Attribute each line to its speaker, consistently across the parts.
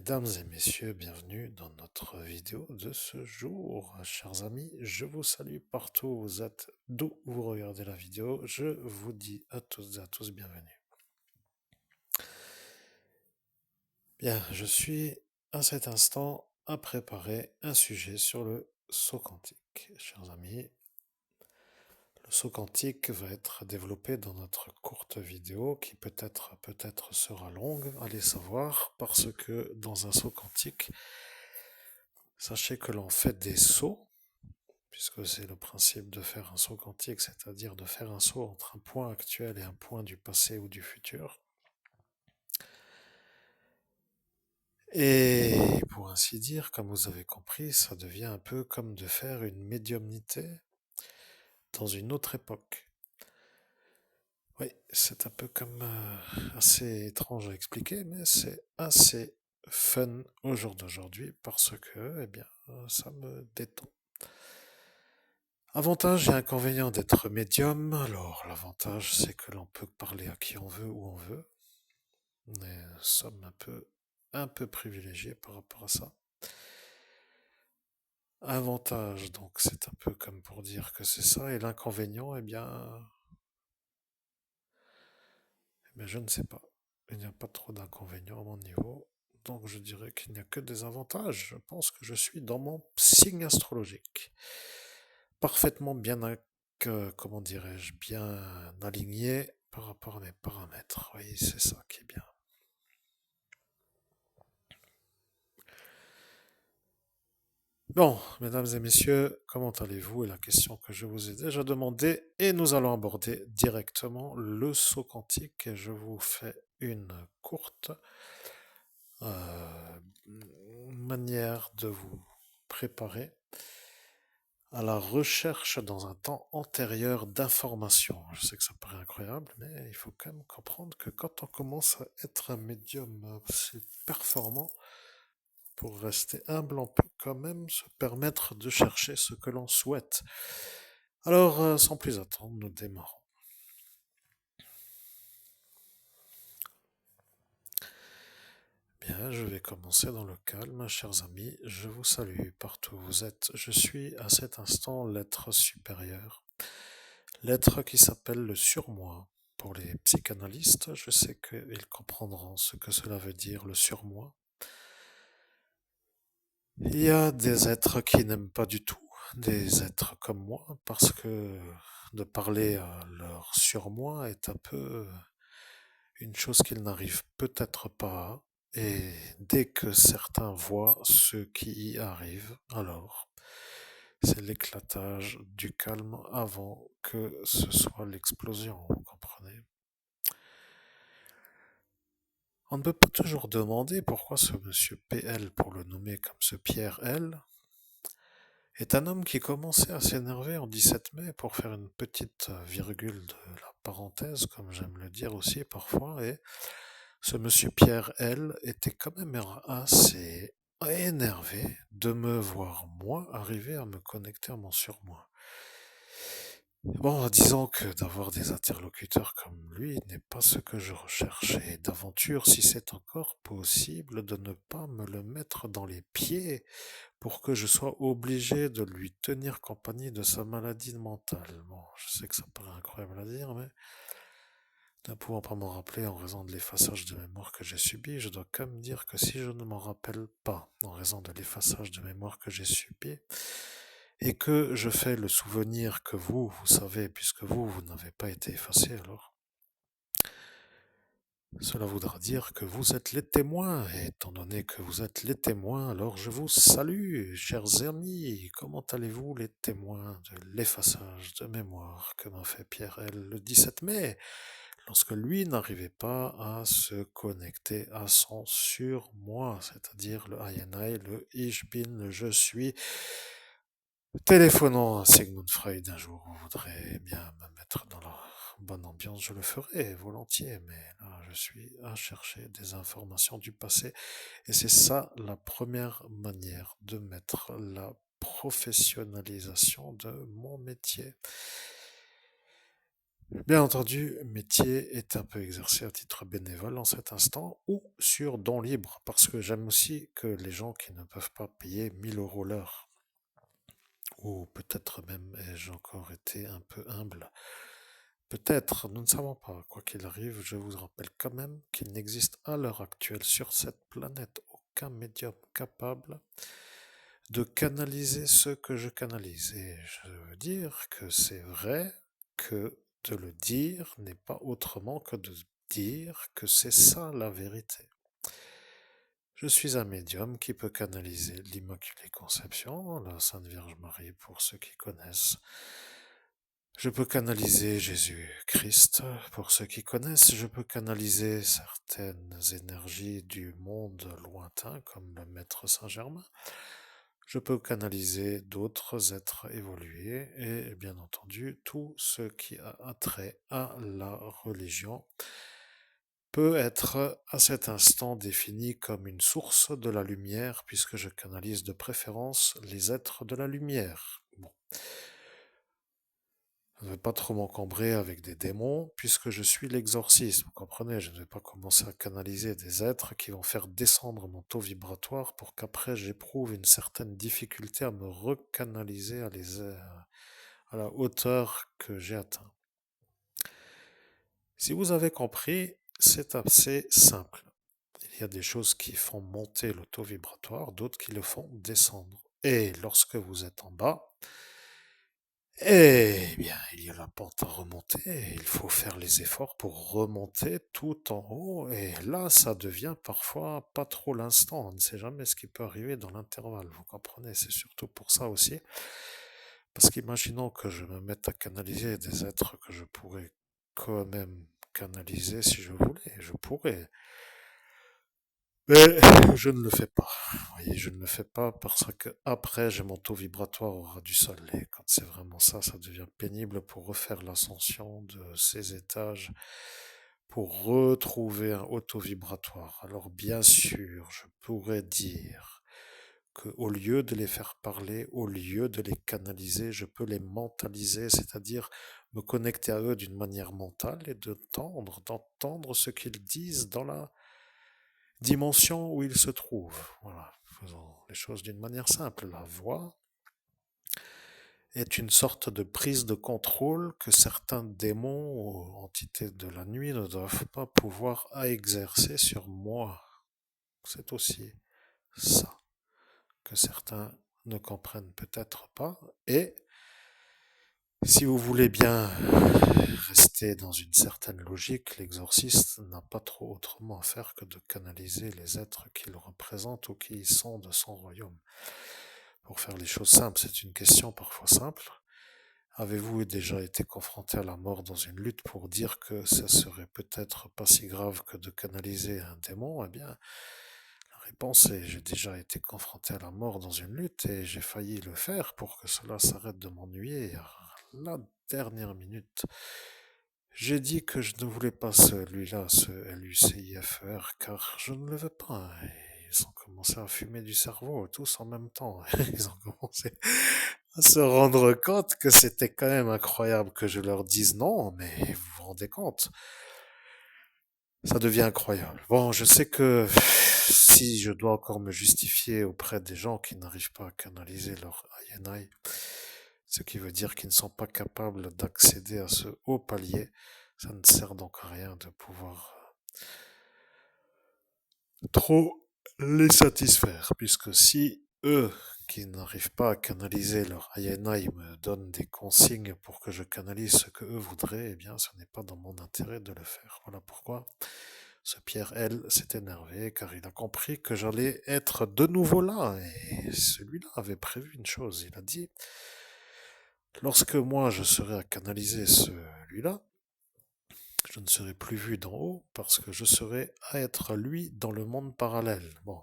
Speaker 1: Mesdames et messieurs, bienvenue dans notre vidéo de ce jour. Chers amis, je vous salue partout où vous êtes, d'où vous regardez la vidéo. Je vous dis à tous et à tous bienvenue. Bien, je suis à cet instant à préparer un sujet sur le saut quantique. Chers amis, le saut quantique va être développé dans notre courte vidéo qui peut-être sera longue, allez savoir, parce que dans un saut quantique, sachez que l'on fait des sauts, puisque c'est le principe de faire un saut quantique, c'est-à-dire de faire un saut entre un point actuel et un point du passé ou du futur. Et pour ainsi dire, comme vous avez compris, ça devient un peu comme de faire une médiumnité dans une autre époque. Oui, c'est un peu comme assez étrange à expliquer, mais c'est assez fun au jour d'aujourd'hui parce que, eh bien, ça me détend. Avantage et inconvénient d'être médium. Alors, l'avantage, c'est que l'on peut parler à qui on veut, où on veut. Mais nous sommes un peu privilégiés par rapport à ça. Avantage, donc c'est un peu comme pour dire que c'est ça. Et l'inconvénient, eh bien, je ne sais pas. Il n'y a pas trop d'inconvénients à mon niveau. Donc je dirais qu'il n'y a que des avantages. Je pense que je suis dans mon signe astrologique. Parfaitement comment dirais-je, bien aligné par rapport à mes paramètres. Oui, c'est ça qui est bien. Bon, mesdames et messieurs, comment allez-vous? Et la question que je vous ai déjà demandée, et nous allons aborder directement le saut quantique. Et je vous fais une courte euh, manière de vous préparer à la recherche dans un temps antérieur d'informations. Je sais que ça paraît incroyable, mais il faut quand même comprendre que quand on commence à être un médium assez performant, pour rester humble, on peut quand même se permettre de chercher ce que l'on souhaite. Alors, sans plus attendre, nous démarrons. Bien, je vais commencer dans le calme, chers amis. Je vous salue partout où vous êtes. Je suis à cet instant l'être supérieur, l'être qui s'appelle le surmoi. Pour les psychanalystes, je sais qu'ils comprendront ce que cela veut dire, le surmoi. Il y a des êtres qui n'aiment pas du tout, des êtres comme moi, parce que de parler à leur surmoi est un peu une chose qu'ils n'arrivent peut-être pas. Et dès que certains voient ce qui y arrive, alors c'est l'éclatage du calme avant que ce soit l'explosion, vous comprenez? On ne peut pas toujours demander pourquoi ce monsieur PL, pour le nommer comme ce Pierre L, est un homme qui commençait à s'énerver en 17 mai pour faire une petite virgule de la parenthèse, comme j'aime le dire aussi parfois, et ce monsieur Pierre L était quand même assez énervé de me voir moi arriver à me connecter à mon surmoi. Bon, disons que d'avoir des interlocuteurs comme lui n'est pas ce que je recherche, et d'aventure, si c'est encore possible, de ne pas me le mettre dans les pieds pour que je sois obligé de lui tenir compagnie de sa maladie mentale. Bon, je sais que ça paraît incroyable à dire, mais ne pouvant pas m'en rappeler en raison de l'effaçage de mémoire que j'ai subi, je dois quand même dire que si je ne m'en rappelle pas en raison de l'effaçage de mémoire que j'ai subi, et que je fais le souvenir que vous savez, puisque vous n'avez pas été effacé alors, cela voudra dire que vous êtes les témoins, et étant donné que vous êtes les témoins, alors je vous salue, chers amis. Comment allez-vous, les témoins de l'effaçage de mémoire que m'a fait Pierre L. le 17 mai, lorsque lui n'arrivait pas à se connecter à son surmoi, c'est-à-dire le INI, le Ich bin, le je suis. Téléphonons à Sigmund Freud un jour, vous voudrez bien me mettre dans la bonne ambiance, je le ferai volontiers, mais là je suis à chercher des informations du passé, et c'est ça la première manière de mettre la professionnalisation de mon métier. Bien entendu, métier est un peu exercé à titre bénévole en cet instant ou sur don libre, parce que j'aime aussi que les gens qui ne peuvent pas payer 1 000 € l'heure, ou peut-être même ai-je encore été un peu humble. Peut-être, nous ne savons pas. Quoi qu'il arrive, je vous rappelle quand même qu'il n'existe à l'heure actuelle sur cette planète aucun médium capable de canaliser ce que je canalise. Et je veux dire que c'est vrai que de le dire n'est pas autrement que de dire que c'est ça la vérité. Je suis un médium qui peut canaliser l'Immaculée Conception, la Sainte Vierge Marie pour ceux qui connaissent. Je peux canaliser Jésus-Christ pour ceux qui connaissent. Je peux canaliser certaines énergies du monde lointain comme le Maître Saint-Germain. Je peux canaliser d'autres êtres évolués et bien entendu tout ce qui a trait à la religion peut être à cet instant défini comme une source de la lumière puisque je canalise de préférence les êtres de la lumière. Bon. Je ne vais pas trop m'encombrer avec des démons puisque je suis l'exorciste. Vous comprenez, je ne vais pas commencer à canaliser des êtres qui vont faire descendre mon taux vibratoire pour qu'après j'éprouve une certaine difficulté à me recanaliser à la hauteur que j'ai atteint. Si vous avez compris, c'est assez simple. Il y a des choses qui font monter le taux vibratoire, d'autres qui le font descendre. Et lorsque vous êtes en bas, eh bien, il y a la pente à remonter, il faut faire les efforts pour remonter tout en haut, et là, ça devient parfois pas trop l'instant, on ne sait jamais ce qui peut arriver dans l'intervalle, vous comprenez, c'est surtout pour ça aussi, parce qu'imaginons que je me mette à canaliser des êtres que je pourrais quand même canaliser si je voulais, je pourrais, mais je ne le fais pas. Vous voyez, je ne le fais pas parce que après, j'ai mon taux vibratoire au ras du sol. Et quand c'est vraiment ça, ça devient pénible pour refaire l'ascension de ces étages, pour retrouver un haut taux vibratoire. Alors bien sûr, je pourrais dire que au lieu de les faire parler, au lieu de les canaliser, je peux les mentaliser, c'est-à-dire me connecter à eux d'une manière mentale et d'entendre ce qu'ils disent dans la dimension où il se trouve. Voilà, faisons les choses d'une manière simple. La voix est une sorte de prise de contrôle que certains démons ou entités de la nuit ne doivent pas pouvoir exercer sur moi. C'est aussi ça que certains ne comprennent peut-être pas. Et si vous voulez bien rester dans une certaine logique, l'exorciste n'a pas trop autrement à faire que de canaliser les êtres qu'il représente ou qui sont de son royaume. Pour faire les choses simples, c'est une question parfois simple. Avez-vous déjà été confronté à la mort dans une lutte pour dire que ça serait peut-être pas si grave que de canaliser un démon? Eh bien, la réponse est j'ai déjà été confronté à la mort dans une lutte et j'ai failli le faire pour que cela s'arrête de m'ennuyer. À la dernière minute, j'ai dit que je ne voulais pas celui-là, ce LUCIFER, car je ne le veux pas. Et ils ont commencé à fumer du cerveau, tous en même temps. Ils ont commencé à se rendre compte que c'était quand même incroyable que je leur dise non, mais vous vous rendez compte, ça devient incroyable. Bon, je sais que si je dois encore me justifier auprès des gens qui n'arrivent pas à canaliser leur INI, ce qui veut dire qu'ils ne sont pas capables d'accéder à ce haut palier, ça ne sert donc à rien de pouvoir trop les satisfaire, puisque si eux, qui n'arrivent pas à canaliser leur INI, me donnent des consignes pour que je canalise ce que eux voudraient, eh bien, ce n'est pas dans mon intérêt de le faire. Voilà pourquoi ce Pierre L s'est énervé, car il a compris que j'allais être de nouveau là, et celui-là avait prévu une chose. Il a dit, lorsque moi je serai à canaliser celui-là, je ne serai plus vu d'en haut parce que je serai à être lui dans le monde parallèle. Bon,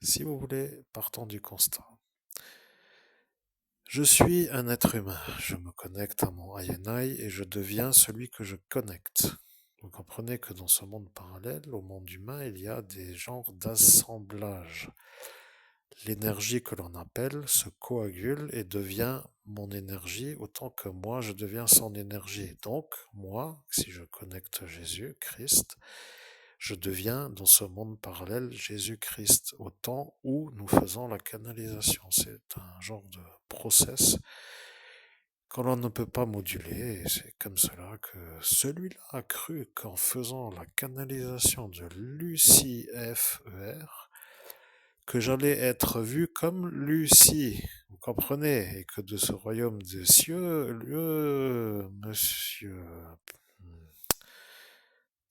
Speaker 1: si vous voulez, partons du constat. Je suis un être humain, je me connecte à mon INI et je deviens celui que je connecte. Vous comprenez que dans ce monde parallèle, au monde humain, il y a des genres d'assemblages. l'énergie que l'on appelle se coagule et devient mon énergie autant que moi je deviens son énergie. Donc, moi, si je connecte Jésus, Christ, je deviens dans ce monde parallèle Jésus-Christ au temps où nous faisons la canalisation. C'est un genre de process que l'on ne peut pas moduler. Et c'est comme cela que celui-là a cru qu'en faisant la canalisation de Lucifer, que j'allais être vu comme Lucie, vous comprenez, et que de ce royaume des cieux, monsieur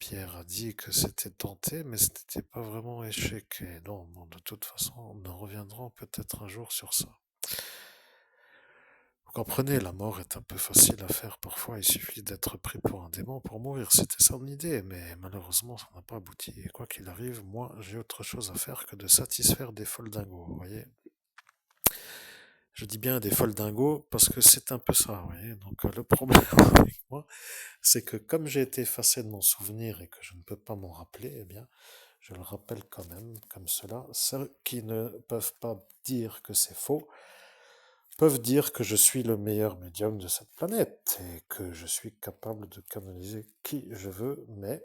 Speaker 1: Pierre a dit que c'était tenté, mais ce n'était pas vraiment échec. Et non, bon, de toute façon, nous reviendrons peut-être un jour sur ça. Vous comprenez, la mort est un peu facile à faire parfois, il suffit d'être pris pour un démon pour mourir. C'était son idée, mais malheureusement, ça n'a pas abouti. Et quoi qu'il arrive, moi, j'ai autre chose à faire que de satisfaire des foldingos, vous voyez. Je dis bien des foldingos parce que c'est un peu ça, vous voyez. Donc le problème avec moi, c'est que comme j'ai été effacé de mon souvenir et que je ne peux pas m'en rappeler, eh bien, je le rappelle quand même, comme cela. Ceux qui ne peuvent pas dire que c'est faux peuvent dire que je suis le meilleur médium de cette planète et que je suis capable de canaliser qui je veux, mais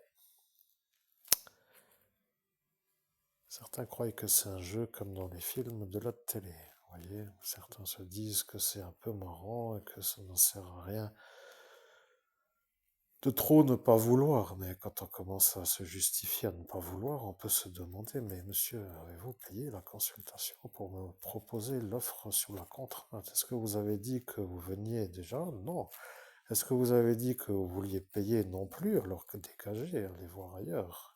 Speaker 1: certains croient que c'est un jeu comme dans les films de la télé. Vous voyez, certains se disent que c'est un peu marrant et que ça ne sert à rien de trop ne pas vouloir, mais quand on commence à se justifier à ne pas vouloir, on peut se demander, mais monsieur, avez-vous payé la consultation pour me proposer l'offre sur la contrainte? Est-ce que vous avez dit que vous veniez déjà? Non. Est-ce que vous avez dit que vous vouliez payer? Non plus, alors que dégagez, allez voir ailleurs.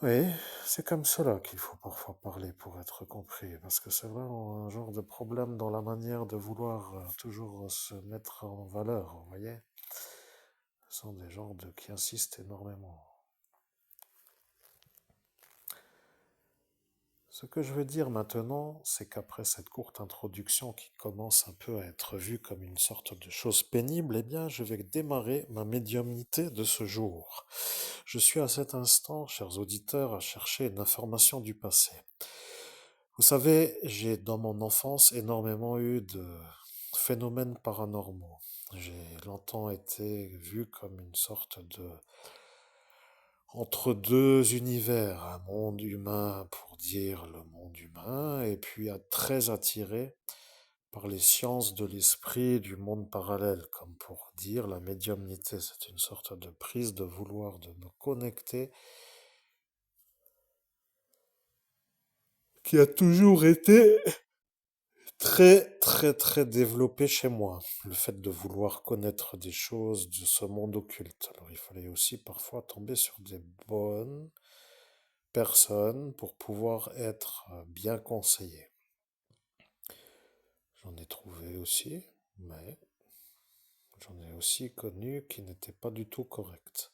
Speaker 1: Oui, c'est comme cela qu'il faut parfois parler pour être compris, parce que c'est vraiment un genre de problème dans la manière de vouloir toujours se mettre en valeur, vous voyez? Ce sont des gens qui insistent énormément. Ce que je veux dire maintenant, c'est qu'après cette courte introduction qui commence un peu à être vue comme une sorte de chose pénible, eh bien, je vais démarrer ma médiumnité de ce jour. Je suis à cet instant, chers auditeurs, à chercher une information du passé. Vous savez, j'ai dans mon enfance énormément eu de phénomènes paranormaux. J'ai longtemps été vu comme une sorte de entre deux univers, un monde humain pour dire le monde humain, et puis très attiré par les sciences de l'esprit du monde parallèle, comme pour dire la médiumnité. C'est une sorte de prise de vouloir de me connecter qui a toujours été très développé chez moi. Le fait de vouloir connaître des choses de ce monde occulte. Alors il fallait aussi parfois tomber sur des bonnes personnes pour pouvoir être bien conseillé. J'en ai trouvé aussi, mais j'en ai aussi connu qui n'étaient pas du tout corrects.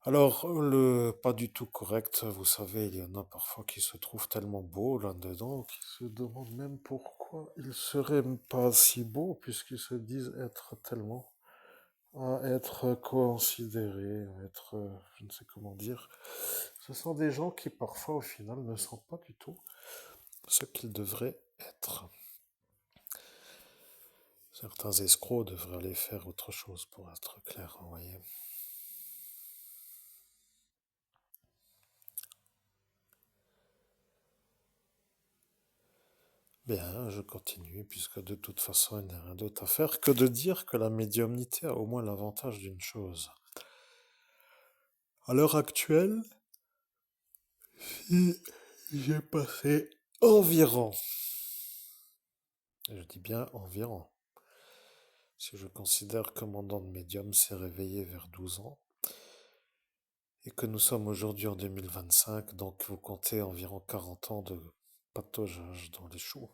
Speaker 1: Alors, le pas du tout correct, vous savez, il y en a parfois qui se trouvent tellement beaux là-dedans, qui se demandent même pourquoi ils seraient pas si beaux, puisqu'ils se disent être tellement, à être considérés, à être, je ne sais comment dire. Ce sont des gens qui parfois, au final, ne sont pas du tout ce qu'ils devraient être. Certains escrocs devraient aller faire autre chose pour être clair, vous voyez. Bien, je continue, puisque de toute façon, il n'y a rien d'autre à faire que de dire que la médiumnité a au moins l'avantage d'une chose. À l'heure actuelle, j'ai passé environ, je dis bien environ, si je considère que mon don de médium s'est réveillé vers 12 ans, et que nous sommes aujourd'hui en 2025, donc vous comptez environ 40 ans de pataugeage dans les choux,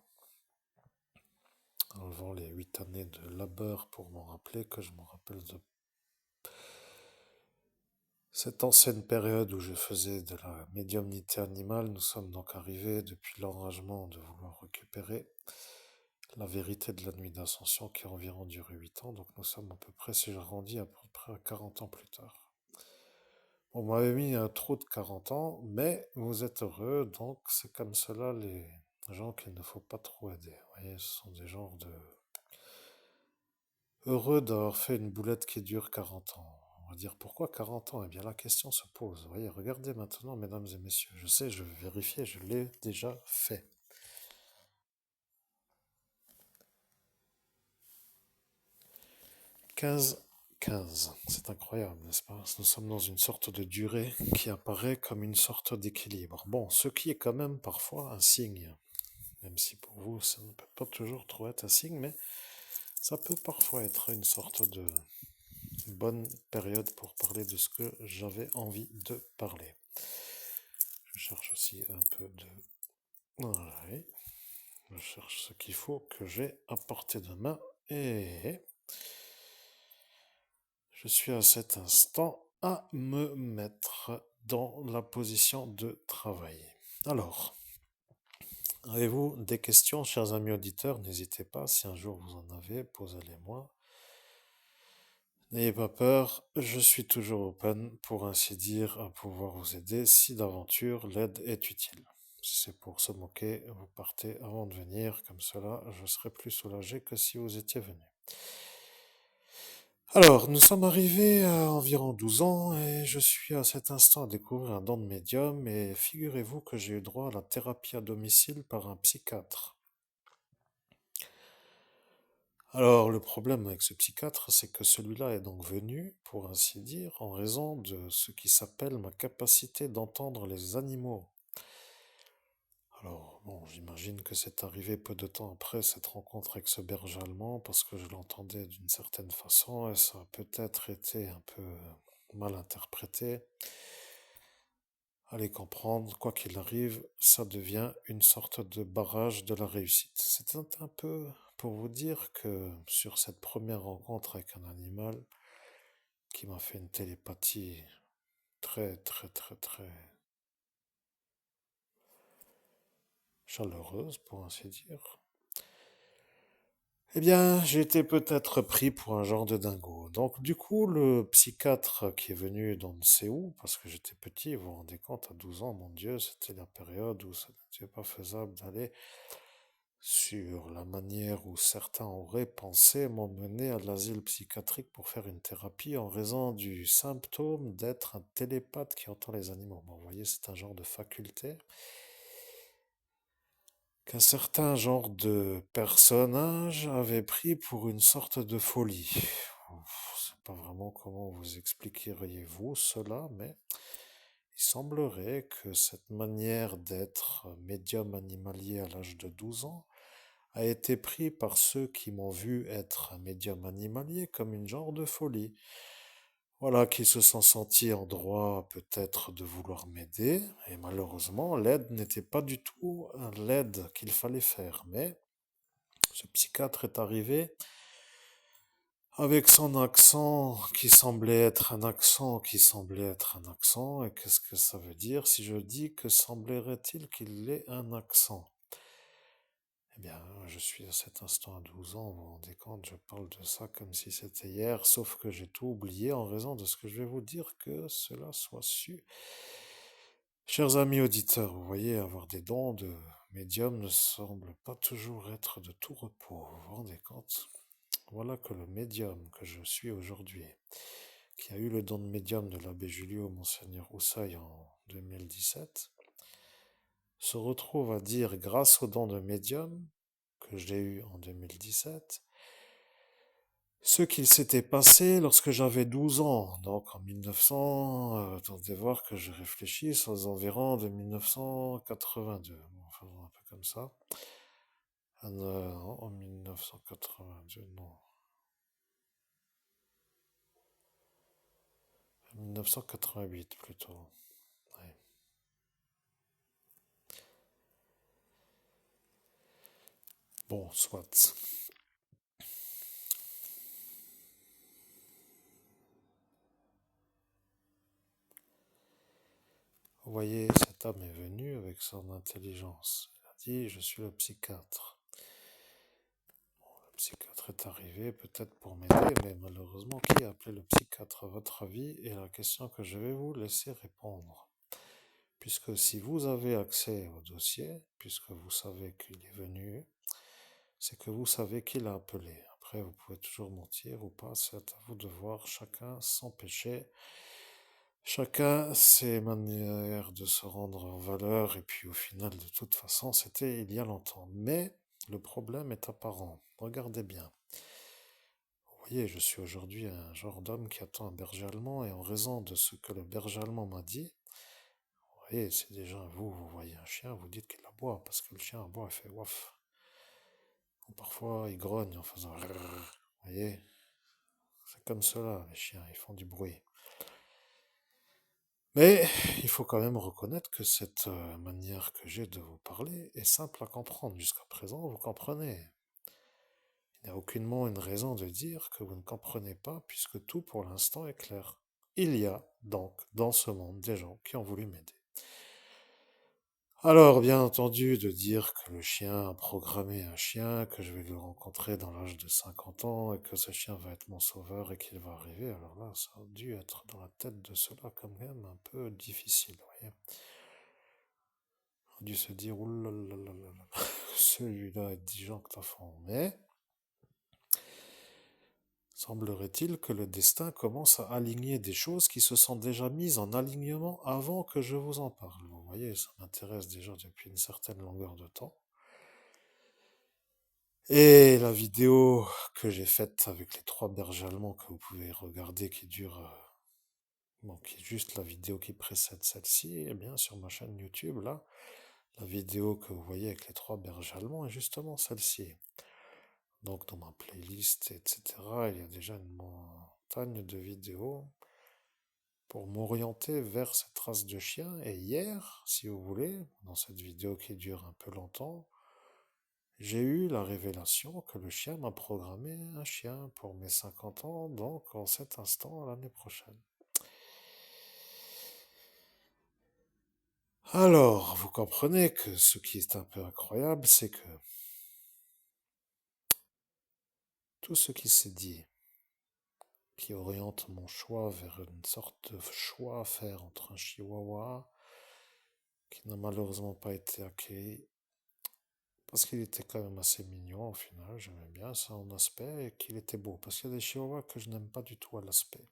Speaker 1: enlevant les 8 années de labeur pour m'en rappeler, que je me rappelle de cette ancienne période où je faisais de la médiumnité animale. Nous sommes donc arrivés depuis l'enragement de vouloir récupérer la vérité de la nuit d'ascension qui a environ duré 8 ans. Donc nous sommes à peu près, si j'arrondis, à peu près à 40 ans plus tard. On m'avait mis un trou de 40 ans, mais vous êtes heureux, donc c'est comme cela les gens qu'il ne faut pas trop aider. Vous voyez, ce sont des genres de heureux d'avoir fait une boulette qui dure 40 ans. On va dire pourquoi 40 ans? Eh bien la question se pose. Vous voyez, regardez maintenant, mesdames et messieurs. Je sais, je vais vérifier, je l'ai déjà fait. 15, 15. C'est incroyable, n'est-ce pas? Nous sommes dans une sorte de durée qui apparaît comme une sorte d'équilibre. Bon, ce qui est quand même parfois un signe, même si pour vous ça ne peut pas toujours trop être un signe, mais ça peut parfois être une sorte de bonne période pour parler de ce que j'avais envie de parler. Je cherche aussi un peu de... Ouais, je cherche ce qu'il faut que j'ai à portée de main et je suis à cet instant à me mettre dans la position de travail. Alors, avez-vous des questions, chers amis auditeurs? N'hésitez pas, si un jour vous en avez, posez-les-moi. N'ayez pas peur, je suis toujours open, pour ainsi dire, à pouvoir vous aider si d'aventure l'aide est utile. Si c'est pour se moquer, vous partez avant de venir, comme cela je serai plus soulagé que si vous étiez venu. Alors, nous sommes arrivés à environ 12 ans et je suis à cet instant à découvrir un don de médium et figurez-vous que j'ai eu droit à la thérapie à domicile par un psychiatre. Alors, le problème avec ce psychiatre, c'est que celui-là est donc venu, pour ainsi dire, en raison de ce qui s'appelle ma capacité d'entendre les animaux. Alors, bon, j'imagine que c'est arrivé peu de temps après cette rencontre avec ce berger allemand, parce que je l'entendais d'une certaine façon, et ça a peut-être été un peu mal interprété. Allez comprendre, quoi qu'il arrive, ça devient une sorte de barrage de la réussite. C'est un peu pour vous dire que sur cette première rencontre avec un animal, qui m'a fait une télépathie très très très très chaleureuse, pour ainsi dire, eh bien, j'ai été peut-être pris pour un genre de dingo. Donc, du coup, le psychiatre qui est venu d'on ne sait où, parce que j'étais petit, vous vous rendez compte, à 12 ans, mon Dieu, c'était la période où ça n'était pas faisable d'aller sur la manière où certains auraient pensé m'emmener à l'asile psychiatrique pour faire une thérapie en raison du symptôme d'être un télépathe qui entend les animaux. Bon, vous voyez, c'est un genre de faculté qu'un certain genre de personnage avait pris pour une sorte de folie. Je ne sais pas vraiment comment vous expliqueriez-vous cela, mais il semblerait que cette manière d'être médium animalier à l'âge de 12 ans a été pris par ceux qui m'ont vu être un médium animalier comme une genre de folie. Voilà, qui se sont sentis en droit peut-être de vouloir m'aider, et malheureusement, l'aide n'était pas du tout l'aide qu'il fallait faire. Mais ce psychiatre est arrivé avec son accent qui semblait être un accent qui semblait être un accent, et qu'est-ce que ça veut dire si je dis que semblerait-il qu'il ait un accent? Eh bien, je suis à cet instant à 12 ans, vous vous rendez compte, je parle de ça comme si c'était hier, sauf que j'ai tout oublié en raison de ce que je vais vous dire, que cela soit su. Chers amis auditeurs, vous voyez, avoir des dons de médium ne semble pas toujours être de tout repos, vous vous rendez compte? Voilà que le médium que je suis aujourd'hui, qui a eu le don de médium de l'abbé Julio Monseigneur Houssaye en 2017, se retrouve à dire, grâce au don de médium que j'ai eu en 2017, ce qu'il s'était passé lorsque j'avais 12 ans, donc en 1900, attendez voir que je réfléchisse, aux environs de 1982, bon, enfin un peu comme ça. En 1982, non, 1988 plutôt. Ouais. Bon, soit. Vous voyez, cet homme est venu avec son intelligence. Il a dit, je suis le psychiatre. Le psychiatre psychiatre est arrivé, peut-être pour m'aider, mais malheureusement, qui a appelé le psychiatre à votre avis? Et la question que je vais vous laisser répondre. Puisque si vous avez accès au dossier, puisque vous savez qu'il est venu, c'est que vous savez qui l'a appelé. Après, vous pouvez toujours mentir ou pas, c'est à vous de voir, chacun son péché, chacun ses manières de se rendre en valeur, et puis au final, de toute façon, c'était il y a longtemps. Mais le problème est apparent. Regardez bien. Vous voyez, je suis aujourd'hui un genre d'homme qui attend un berger allemand, et en raison de ce que le berger allemand m'a dit, vous voyez, c'est déjà vous voyez un chien, vous dites qu'il aboie, parce que le chien aboie, il fait waf. Ou parfois, il grogne en faisant rrrr. Vous voyez, c'est comme cela, les chiens, ils font du bruit. Mais il faut quand même reconnaître que cette manière que j'ai de vous parler est simple à comprendre. Jusqu'à présent, vous comprenez. Il n'y a aucunement une raison de dire que vous ne comprenez pas, puisque tout pour l'instant est clair. Il y a donc dans ce monde des gens qui ont voulu m'aider. Alors, bien entendu, de dire que le chien a programmé un chien, que je vais le rencontrer dans l'âge de 50 ans, et que ce chien va être mon sauveur et qu'il va arriver, alors là, ça a dû être dans la tête de cela quand même un peu difficile, vous voyez. On a dû se dire, oulalalala, celui-là est disjoncte à fond. Mais, semblerait-il que le destin commence à aligner des choses qui se sont déjà mises en alignement avant que je vous en parle. Vous voyez, ça m'intéresse déjà depuis une certaine longueur de temps. Et la vidéo que j'ai faite avec les 3 bergers allemands que vous pouvez regarder, qui dure, bon, qui est juste la vidéo qui précède celle-ci, eh bien, sur ma chaîne YouTube, là, la vidéo que vous voyez avec les 3 bergers allemands est justement celle-ci. Donc, dans ma playlist, etc., il y a déjà une montagne de vidéos pour m'orienter vers cette race de chien. Et hier, si vous voulez, dans cette vidéo qui dure un peu longtemps, j'ai eu la révélation que le chien m'a programmé un chien pour mes 50 ans, donc en cet instant l'année prochaine. Alors, vous comprenez que ce qui est un peu incroyable, c'est que tout ce qui s'est dit, qui oriente mon choix vers une sorte de choix à faire entre un chihuahua, qui n'a malheureusement pas été accueilli, parce qu'il était quand même assez mignon au final, j'aimais bien son aspect, et qu'il était beau, parce qu'il y a des chihuahuas que je n'aime pas du tout à l'aspect.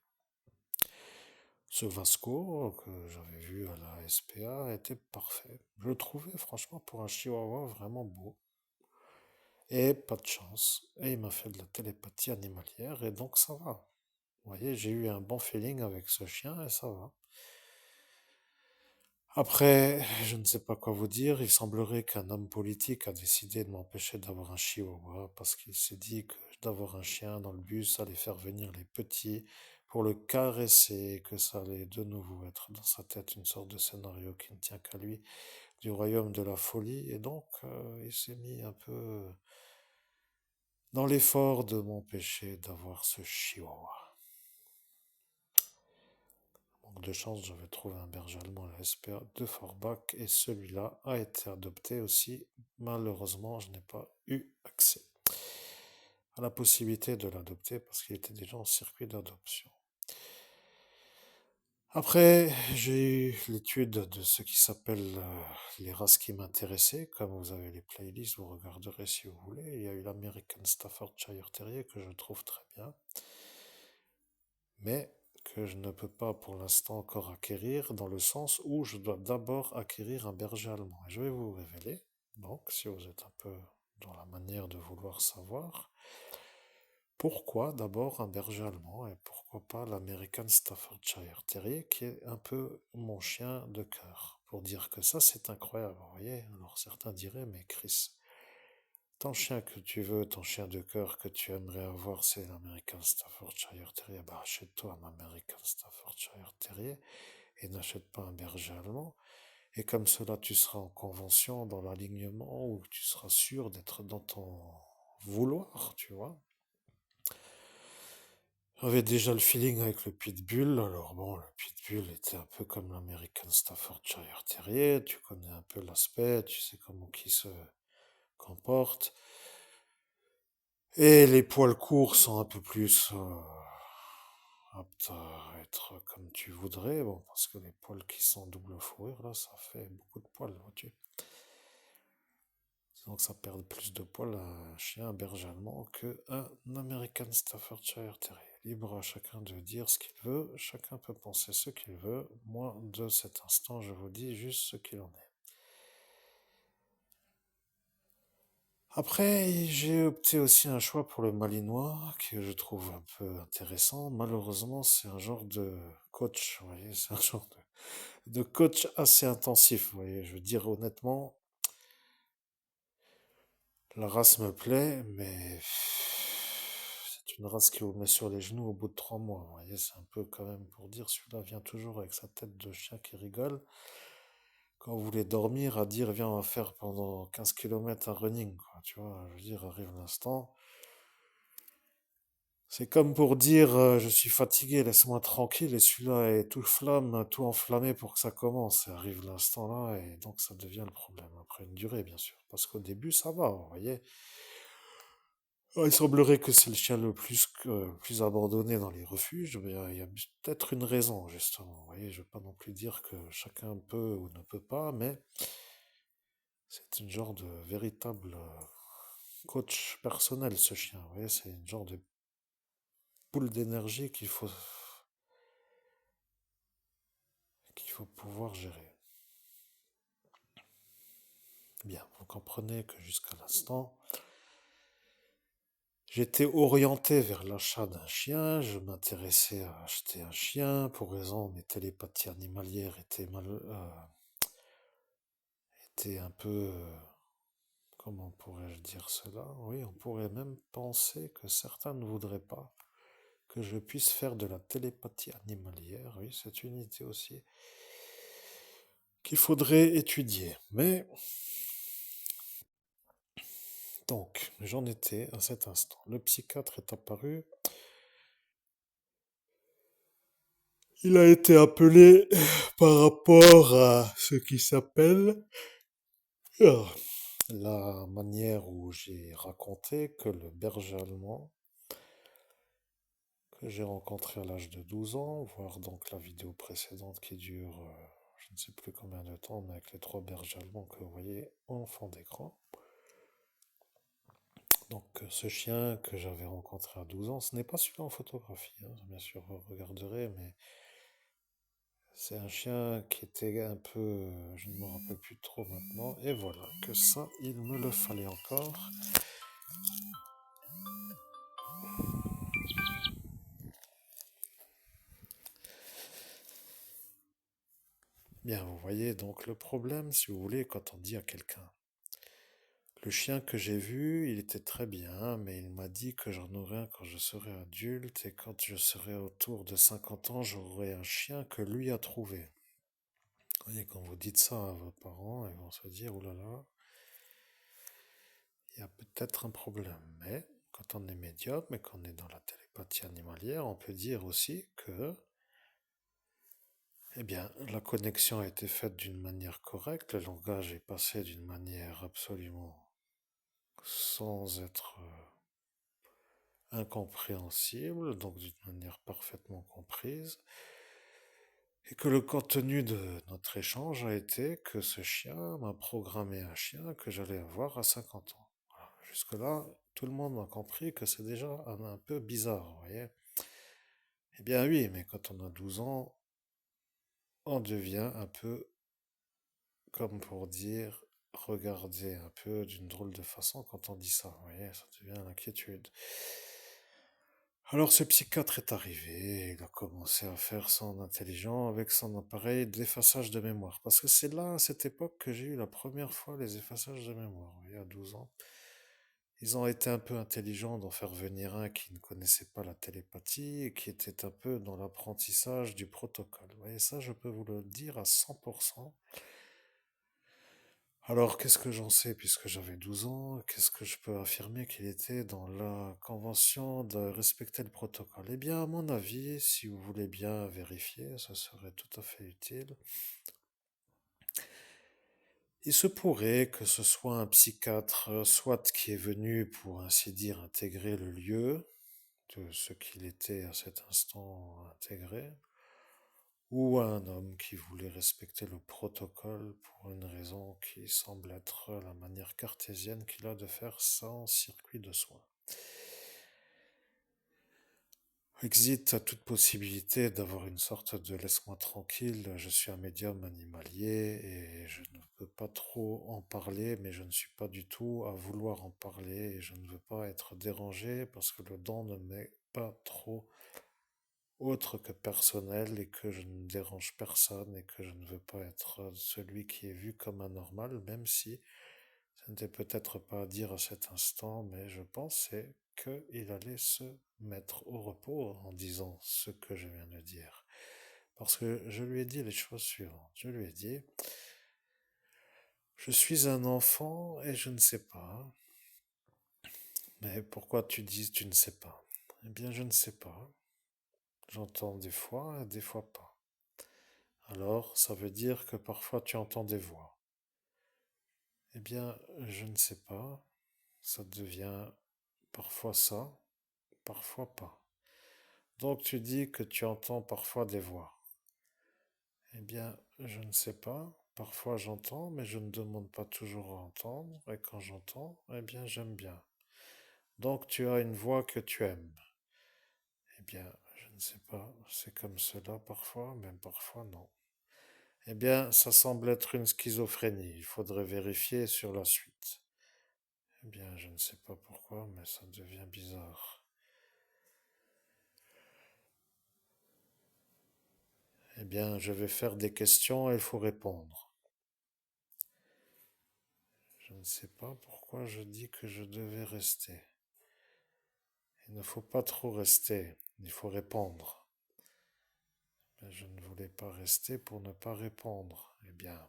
Speaker 1: Ce Vasco que j'avais vu à la SPA était parfait. Je le trouvais franchement pour un chihuahua vraiment beau. Et pas de chance. Et il m'a fait de la télépathie animalière et donc ça va. Vous voyez, j'ai eu un bon feeling avec ce chien et ça va. Après, je ne sais pas quoi vous dire. Il semblerait qu'un homme politique a décidé de m'empêcher d'avoir un chihuahua parce qu'il s'est dit que d'avoir un chien dans le bus allait faire venir les petits pour le caresser, que ça allait de nouveau être dans sa tête une sorte de scénario qui ne tient qu'à lui, du royaume de la folie. Et donc, il s'est mis un peu dans l'effort de m'empêcher d'avoir ce chihuahua. Manque de chance, j'avais trouvé un berger allemand à la SPA de Forbach et celui-là a été adopté aussi. Malheureusement, je n'ai pas eu accès à la possibilité de l'adopter parce qu'il était déjà en circuit d'adoption. Après, j'ai eu l'étude de ce qui s'appelle les races qui m'intéressaient. Comme vous avez les playlists, vous regarderez si vous voulez. Il y a eu l'American Staffordshire Terrier que je trouve très bien, mais que je ne peux pas pour l'instant encore acquérir, dans le sens où je dois d'abord acquérir un berger allemand. Et je vais vous révéler, donc, si vous êtes un peu dans la manière de vouloir savoir, pourquoi d'abord un berger allemand et pourquoi pas l'American Staffordshire Terrier, qui est un peu mon chien de cœur. Pour dire que ça, c'est incroyable, vous voyez. Alors certains diraient, mais Chris, ton chien que tu veux, ton chien de cœur que tu aimerais avoir, c'est l'American Staffordshire Terrier. Bah, achète-toi un American Staffordshire Terrier et n'achète pas un berger allemand. Et comme cela, tu seras en convention dans l'alignement où tu seras sûr d'être dans ton vouloir, tu vois. J'avais déjà le feeling avec le Pitbull. Alors bon, le Pitbull était un peu comme l'American Staffordshire Terrier. Tu connais un peu l'aspect, tu sais comment il se comporte. Et les poils courts sont un peu plus aptes à être comme tu voudrais. Bon, parce que les poils qui sont double fourrure, là, ça fait beaucoup de poils, vois-tu. Donc ça perd plus de poils un chien berger allemand qu'un American Staffordshire Terrier. Libre à chacun de dire ce qu'il veut, chacun peut penser ce qu'il veut. Moi, de cet instant, je vous dis juste ce qu'il en est. Après, j'ai opté aussi un choix pour le Malinois, que je trouve un peu intéressant. Malheureusement, c'est un genre de coach, vous voyez, c'est un genre de coach assez intensif, vous voyez. Je veux dire honnêtement, la race me plaît, mais c'est une race qui vous met sur les genoux au bout de 3 mois. Vous voyez, c'est un peu quand même pour dire, celui-là vient toujours avec sa tête de chien qui rigole. Quand vous voulez dormir, à dire, viens, on va faire pendant 15 kilomètres un running, quoi. Tu vois, je veux dire, arrive l'instant. C'est comme pour dire, je suis fatigué, laisse-moi tranquille, et celui-là est tout flamme, tout enflammé pour que ça commence. Et arrive l'instant là, et donc ça devient le problème. Après une durée, bien sûr. Parce qu'au début, ça va, vous voyez. Il semblerait que c'est le chien le plus abandonné dans les refuges, mais il y a peut-être une raison, justement. Vous voyez, je ne veux pas non plus dire que chacun peut ou ne peut pas, mais c'est une genre de véritable coach personnel, ce chien. Vous voyez, c'est une genre de boule d'énergie qu'il faut pouvoir gérer. Bien, vous comprenez que jusqu'à l'instant, j'étais orienté vers l'achat d'un chien, je m'intéressais à acheter un chien, pour raison mes télépathies animalières étaient un peu, comment pourrais-je dire cela? Oui, on pourrait même penser que certains ne voudraient pas que je puisse faire de la télépathie animalière, oui, c'est une idée aussi qu'il faudrait étudier. Mais, donc, j'en étais à cet instant. Le psychiatre est apparu. Il a été appelé par rapport à ce qui s'appelle la manière où j'ai raconté que le berger allemand que j'ai rencontré à l'âge de 12 ans, voire donc la vidéo précédente qui dure je ne sais plus combien de temps, mais avec les 3 bergers allemands que vous voyez en fond d'écran. Donc ce chien que j'avais rencontré à 12 ans, ce n'est pas celui en photographie, hein, bien sûr vous regarderez, mais c'est un chien qui était un peu, je ne me rappelle plus trop maintenant, et voilà, que ça, il me le fallait encore. Bien, vous voyez, donc le problème, si vous voulez, quand on dit à quelqu'un, le chien que j'ai vu, il était très bien, mais il m'a dit que j'en aurais un quand je serai adulte, et quand je serai autour de 50 ans, j'aurai un chien que lui a trouvé. Vous voyez, quand vous dites ça à vos parents, ils vont se dire, oh là là, il y a peut-être un problème. Mais quand on est médium et qu'on est dans la télépathie animalière, on peut dire aussi que, eh bien, la connexion a été faite d'une manière correcte, le langage est passé d'une manière absolument sans être incompréhensible, donc d'une manière parfaitement comprise, et que le contenu de notre échange a été que ce chien m'a programmé un chien que j'allais avoir à 50 ans. Voilà. Jusque-là, tout le monde a compris que c'est déjà un peu bizarre, vous voyez. Eh bien oui, mais quand on a 12 ans, on devient un peu, comme pour dire, regarder un peu d'une drôle de façon quand on dit ça, vous voyez, ça devient l'inquiétude. Alors ce psychiatre est arrivé, il a commencé à faire son intelligent avec son appareil d'effaçage de mémoire. Parce que c'est là, à cette époque, que j'ai eu la première fois les effaçages de mémoire, il y a 12 ans. Ils ont été un peu intelligents d'en faire venir un qui ne connaissait pas la télépathie et qui était un peu dans l'apprentissage du protocole. Vous voyez, ça, je peux vous le dire à 100%. Alors, qu'est-ce que j'en sais puisque j'avais 12 ans? Qu'est-ce que je peux affirmer qu'il était dans la convention de respecter le protocole? Eh bien, à mon avis, si vous voulez bien vérifier, ce serait tout à fait utile. Il se pourrait que ce soit un psychiatre, soit qui est venu, pour ainsi dire, intégrer le lieu de ce qu'il était à cet instant intégré, ou un homme qui voulait respecter le protocole pour une raison qui semble être la manière cartésienne qu'il a de faire sans circuit de soins. Existe à toute possibilité d'avoir une sorte de laisse-moi tranquille, je suis un médium animalier et je ne peux pas trop en parler, mais je ne suis pas du tout à vouloir en parler et je ne veux pas être dérangé parce que le don ne m'est pas trop autre que personnel et que je ne dérange personne et que je ne veux pas être celui qui est vu comme anormal, même si ce n'était peut-être pas à dire à cet instant, mais je pensais qu'il allait se mettre au repos en disant ce que je viens de dire. Parce que je lui ai dit les choses suivantes. Je lui ai dit, je suis un enfant et je ne sais pas. Mais pourquoi tu dis tu ne sais pas? Eh bien, je ne sais pas. J'entends des fois pas. Alors, ça veut dire que parfois tu entends des voix. Eh bien, je ne sais pas. Ça devient parfois ça, parfois pas. Donc tu dis que tu entends parfois des voix. Eh bien, je ne sais pas. Parfois j'entends, mais je ne demande pas toujours à entendre. Et quand j'entends, eh bien j'aime bien. Donc tu as une voix que tu aimes. Eh bien, je ne sais pas. C'est comme cela parfois, même parfois non. Eh bien, ça semble être une schizophrénie. Il faudrait vérifier sur la suite. Eh bien, je ne sais pas pourquoi, mais ça devient bizarre. Eh bien, je vais faire des questions et il faut répondre. Je ne sais pas pourquoi je dis que je devais rester. Il ne faut pas trop rester, il faut répondre. Mais je ne voulais pas rester pour ne pas répondre. Eh bien,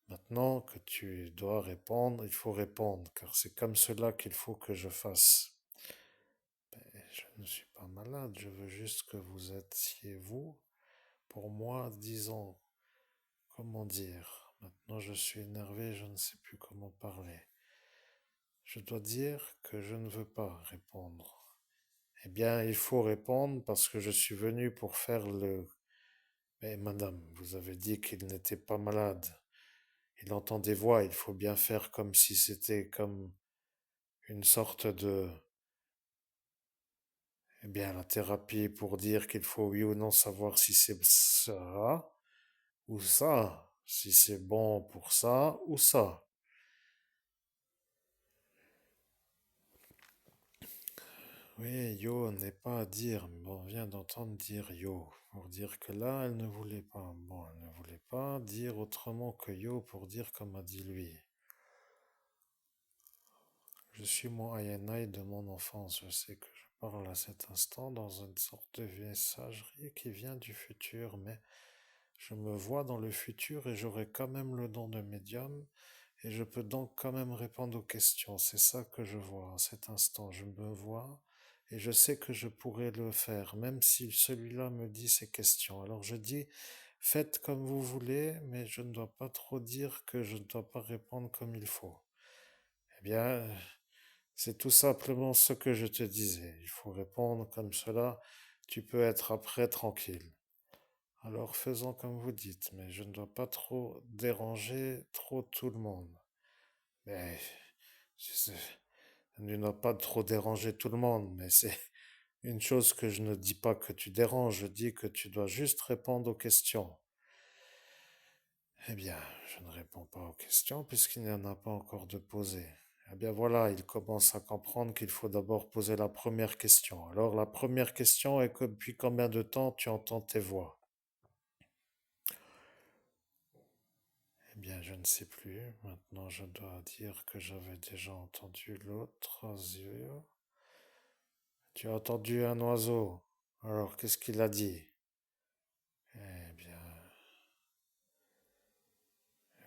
Speaker 1: maintenant que tu dois répondre, il faut répondre, car c'est comme cela qu'il faut que je fasse. Mais je ne suis pas malade, je veux juste que vous étiez vous. Pour moi, disons, comment dire. Maintenant, je suis énervé, je ne sais plus comment parler. Je dois dire que je ne veux pas répondre. Eh bien, il faut répondre parce que je suis venu pour faire le... Mais madame, vous avez dit qu'il n'était pas malade. Il entend des voix, il faut bien faire comme si c'était comme une sorte de... Eh bien, la thérapie pour dire qu'il faut oui ou non savoir si c'est ça ou ça, si c'est bon pour ça ou ça. Oui, yo n'est pas à dire, mais on vient d'entendre dire yo, pour dire que là, elle ne voulait pas. Bon, elle ne voulait pas dire autrement que yo pour dire comme a dit lui. Je suis mon INI de mon enfance, je sais que je parle à cet instant dans une sorte de messagerie qui vient du futur, mais je me vois dans le futur et j'aurai quand même le don de médium et je peux donc quand même répondre aux questions. C'est ça que je vois à cet instant. Je me vois et je sais que je pourrais le faire, même si celui-là me dit ces questions. Alors je dis, faites comme vous voulez, mais je ne dois pas trop dire que je ne dois pas répondre comme il faut. Eh bien, c'est tout simplement ce que je te disais. Il faut répondre comme cela. Tu peux être après tranquille. Alors faisons comme vous dites, mais je ne dois pas trop déranger trop tout le monde. Mais je ne dois pas trop déranger tout le monde, mais c'est une chose que je ne dis pas que tu déranges, je dis que tu dois juste répondre aux questions. Eh bien, je ne réponds pas aux questions puisqu'il n'y en a pas encore de posées. Eh bien voilà, il commence à comprendre qu'il faut d'abord poser la première question. Alors la première question est que depuis combien de temps tu entends tes voix? Eh bien, je ne sais plus. Maintenant, je dois dire que j'avais déjà entendu l'autre oiseau. Tu as entendu un oiseau. Alors, qu'est-ce qu'il a dit? Eh bien,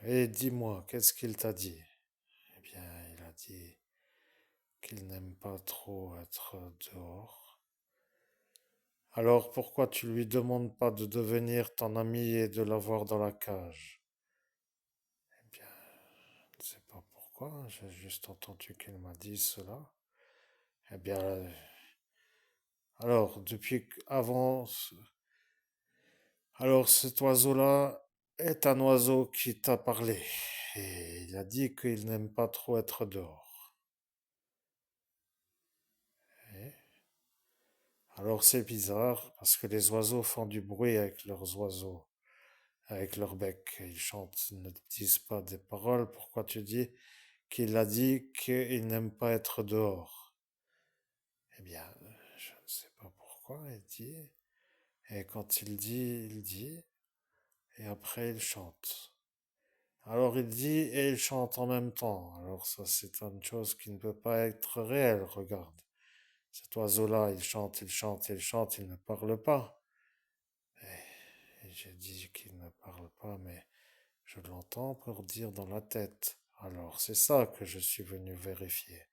Speaker 1: et dis-moi, qu'est-ce qu'il t'a dit? Eh bien, il a dit qu'il n'aime pas trop être dehors. Alors, pourquoi tu lui demandes pas de devenir ton ami et de l'avoir dans la cage? Eh bien, pourquoi, j'ai juste entendu qu'il m'a dit cela. Eh bien, alors, alors cet oiseau-là est un oiseau qui t'a parlé. Et il a dit qu'il n'aime pas trop être dehors. Et alors c'est bizarre parce que les oiseaux font du bruit avec leurs oiseaux, avec leur bec. Ils chantent, ils ne disent pas des paroles. Pourquoi tu dis qu'il a dit qu'il n'aime pas être dehors? Eh bien, je ne sais pas pourquoi il dit. Et quand il dit, et après il chante. Alors il dit et il chante en même temps. Alors ça c'est une chose qui ne peut pas être réelle, regarde. Cet oiseau-là, il chante, il chante, il chante, il ne parle pas. Et j'ai dit qu'il ne parle pas, mais je l'entends pour dire dans la tête. Alors c'est ça que je suis venu vérifier.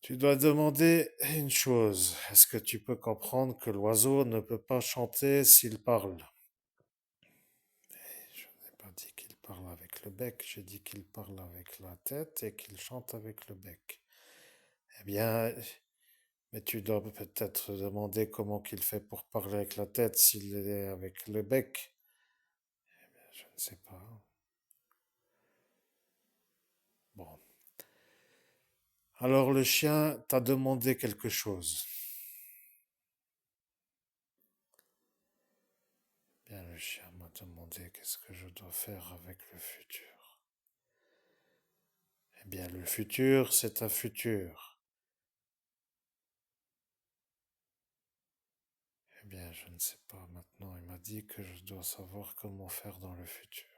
Speaker 1: Tu dois demander une chose. Est-ce que tu peux comprendre que l'oiseau ne peut pas chanter s'il parle? Je n'ai pas dit qu'il parle avec le bec, j'ai dit qu'il parle avec la tête et qu'il chante avec le bec. Eh bien, mais tu dois peut-être demander comment qu'il fait pour parler avec la tête s'il est avec le bec. Je ne sais pas. Bon. Alors le chien t'a demandé quelque chose. Bien, le chien m'a demandé qu'est-ce que je dois faire avec le futur. Eh bien, le futur, c'est un futur. Eh bien, je ne sais pas maintenant. Il m'a dit que je dois savoir comment faire dans le futur.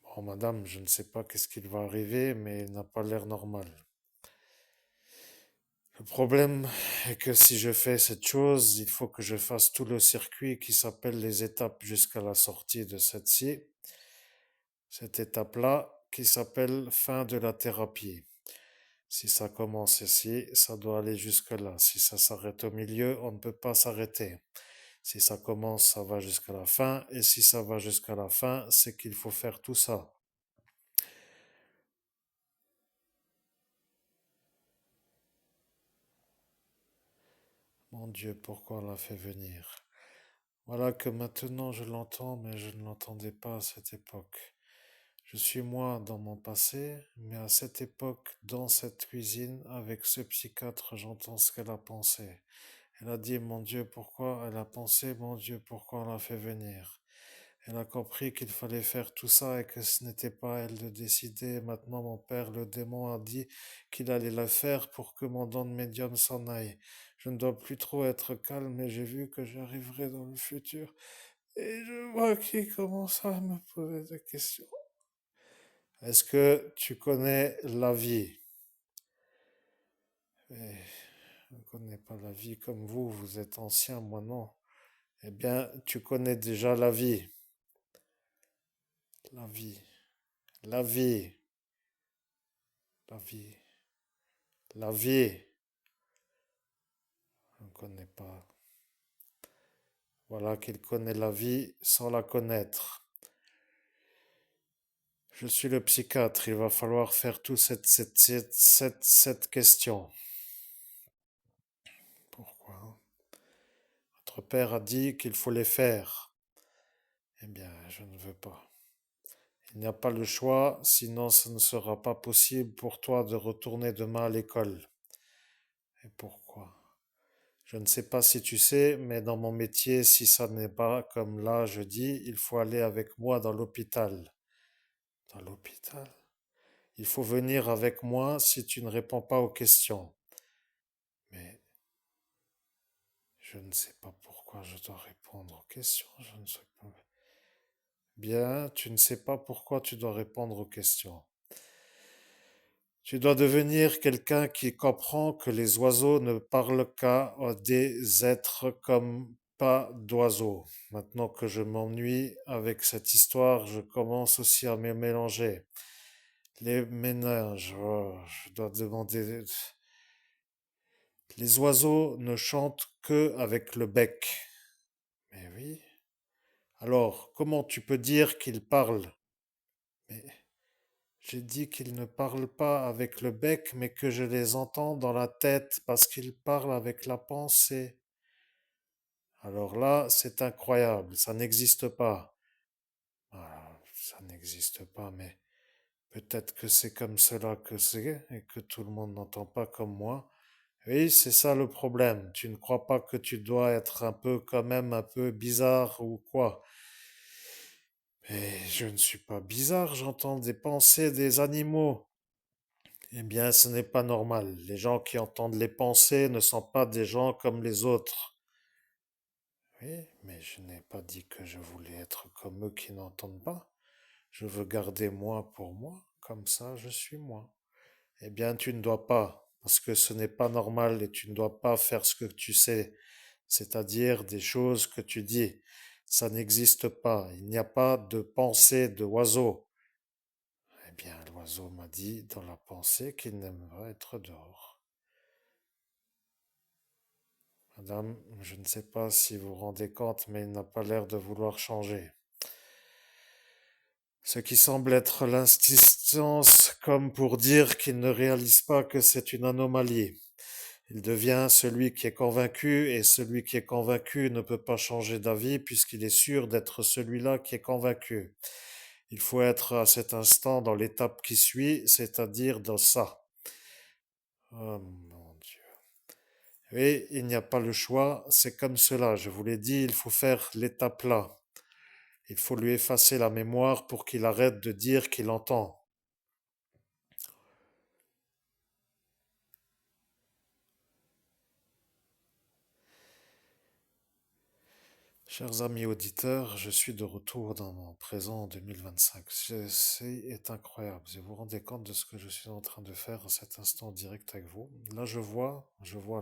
Speaker 1: Bon, madame, je ne sais pas qu'est-ce qu'il va arriver, mais il n'a pas l'air normal. Le problème est que si je fais cette chose, il faut que je fasse tout le circuit qui s'appelle les étapes jusqu'à la sortie de cette étape-là qui s'appelle fin de la thérapie. Si ça commence ici, ça doit aller jusque-là. Si ça s'arrête au milieu, on ne peut pas s'arrêter. Si ça commence, ça va jusqu'à la fin. Et si ça va jusqu'à la fin, c'est qu'il faut faire tout ça. Mon Dieu, pourquoi on l'a fait venir? Voilà que maintenant je l'entends, mais je ne l'entendais pas à cette époque. Je suis moi dans mon passé, mais à cette époque, dans cette cuisine, avec ce psychiatre, j'entends ce qu'elle a pensé. Elle a dit, mon Dieu, pourquoi? Elle a pensé, mon Dieu, pourquoi on l'a fait venir? Elle a compris qu'il fallait faire tout ça et que ce n'était pas à elle de décider. Maintenant, mon père, le démon, a dit qu'il allait la faire pour que mon don de médium s'en aille. Je ne dois plus trop être calme, mais j'ai vu que j'arriverai dans le futur. Et je vois qu'il commence à me poser des questions. Est-ce que tu connais la vie? Eh, je ne connais pas la vie comme vous êtes ancien, moi non. Eh bien, tu connais déjà la vie. La vie. La vie. La vie. La vie. Je ne connais pas. Voilà qu'il connaît la vie sans la connaître. Je suis le psychiatre, il va falloir faire toute cette question. Pourquoi? Votre père a dit qu'il faut les faire. Eh bien, je ne veux pas. Il n'y a pas le choix, sinon ce ne sera pas possible pour toi de retourner demain à l'école. Et pourquoi? Je ne sais pas si tu sais, mais dans mon métier, si ça n'est pas comme là, je dis, il faut aller avec moi dans l'hôpital. Dans l'hôpital? Il faut venir avec moi si tu ne réponds pas aux questions. Mais je ne sais pas pourquoi je dois répondre aux questions. Je ne sais pas. Bien, tu ne sais pas pourquoi tu dois répondre aux questions. Tu dois devenir quelqu'un qui comprend que les oiseaux ne parlent qu'à des êtres comme pas d'oiseaux. Maintenant que je m'ennuie avec cette histoire, je commence aussi à me mélanger. Les méninges, oh, je dois demander. Les oiseaux ne chantent que avec le bec. Mais oui. Alors, comment tu peux dire qu'il parle? Mais j'ai dit qu'il ne parle pas avec le bec, mais que je les entends dans la tête parce qu'il parle avec la pensée. Alors là, c'est incroyable, ça n'existe pas. Ah, ça n'existe pas, mais peut-être que c'est comme cela que c'est et que tout le monde n'entend pas comme moi. Oui, c'est ça le problème. Tu ne crois pas que tu dois être un peu quand même un peu bizarre ou quoi? Mais je ne suis pas bizarre, j'entends des pensées des animaux. Eh bien, ce n'est pas normal. Les gens qui entendent les pensées ne sont pas des gens comme les autres. Oui, mais je n'ai pas dit que je voulais être comme eux qui n'entendent pas. Je veux garder moi pour moi, comme ça je suis moi. Eh bien, tu ne dois pas, parce que ce n'est pas normal et tu ne dois pas faire ce que tu sais, c'est-à-dire des choses que tu dis. Ça n'existe pas. Il n'y a pas de pensée de oiseau. Eh bien, l'oiseau m'a dit dans la pensée qu'il n'aimerait être dehors. Madame, je ne sais pas si vous vous rendez compte, mais il n'a pas l'air de vouloir changer. Ce qui semble être l'insistance comme pour dire qu'il ne réalise pas que c'est une anomalie. Il devient celui qui est convaincu et celui qui est convaincu ne peut pas changer d'avis puisqu'il est sûr d'être celui-là qui est convaincu. Il faut être à cet instant dans l'étape qui suit, c'est-à-dire dans ça. Oh mon Dieu. Oui, il n'y a pas le choix, c'est comme cela. Je vous l'ai dit, il faut faire l'étape là. Il faut lui effacer la mémoire pour qu'il arrête de dire qu'il entend. Chers amis auditeurs, je suis de retour dans mon présent en 2025. C'est incroyable. Vous vous rendez compte de ce que je suis en train de faire à cet instant en direct avec vous. Là, je vois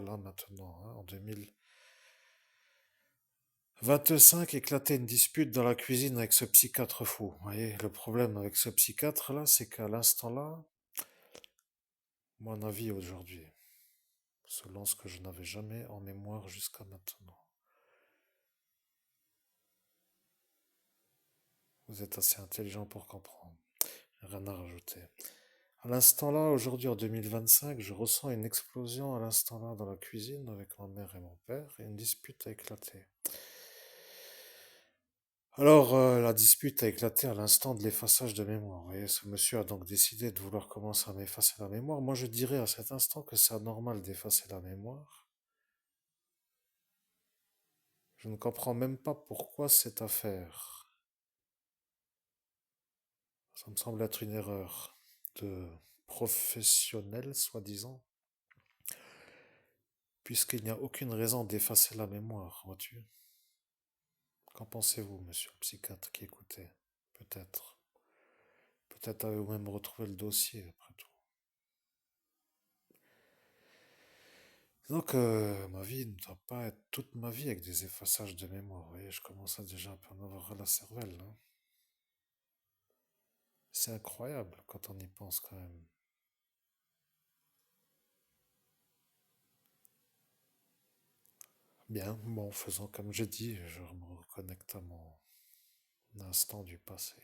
Speaker 1: là maintenant, hein, en 2025, éclater une dispute dans la cuisine avec ce psychiatre fou. Vous voyez, le problème avec ce psychiatre là, c'est qu'à l'instant là, mon avis aujourd'hui, selon ce que je n'avais jamais en mémoire jusqu'à maintenant. Vous êtes assez intelligent pour comprendre. Rien à rajouter. À l'instant là, aujourd'hui en 2025, je ressens une explosion à l'instant là dans la cuisine avec ma mère et mon père et une dispute a éclaté. Alors, la dispute a éclaté à l'instant de l'effaçage de mémoire. Vous voyez, ce monsieur a donc décidé de vouloir commencer à m'effacer la mémoire. Moi, je dirais à cet instant que c'est anormal d'effacer la mémoire. Je ne comprends même pas pourquoi cette affaire. Ça me semble être une erreur de professionnel, soi-disant, puisqu'il n'y a aucune raison d'effacer la mémoire, vois-tu. Qu'en pensez-vous, monsieur le psychiatre qui écoutait? Peut-être. Peut-être avez-vous même retrouvé le dossier, après tout. Donc, ma vie ne doit pas être toute ma vie avec des effaçages de mémoire. Vous voyez, je commence à déjà un peu en avoir à la cervelle, hein. C'est incroyable quand on y pense quand même. Bien, bon, faisant comme j'ai dit, je me reconnecte à mon instant du passé.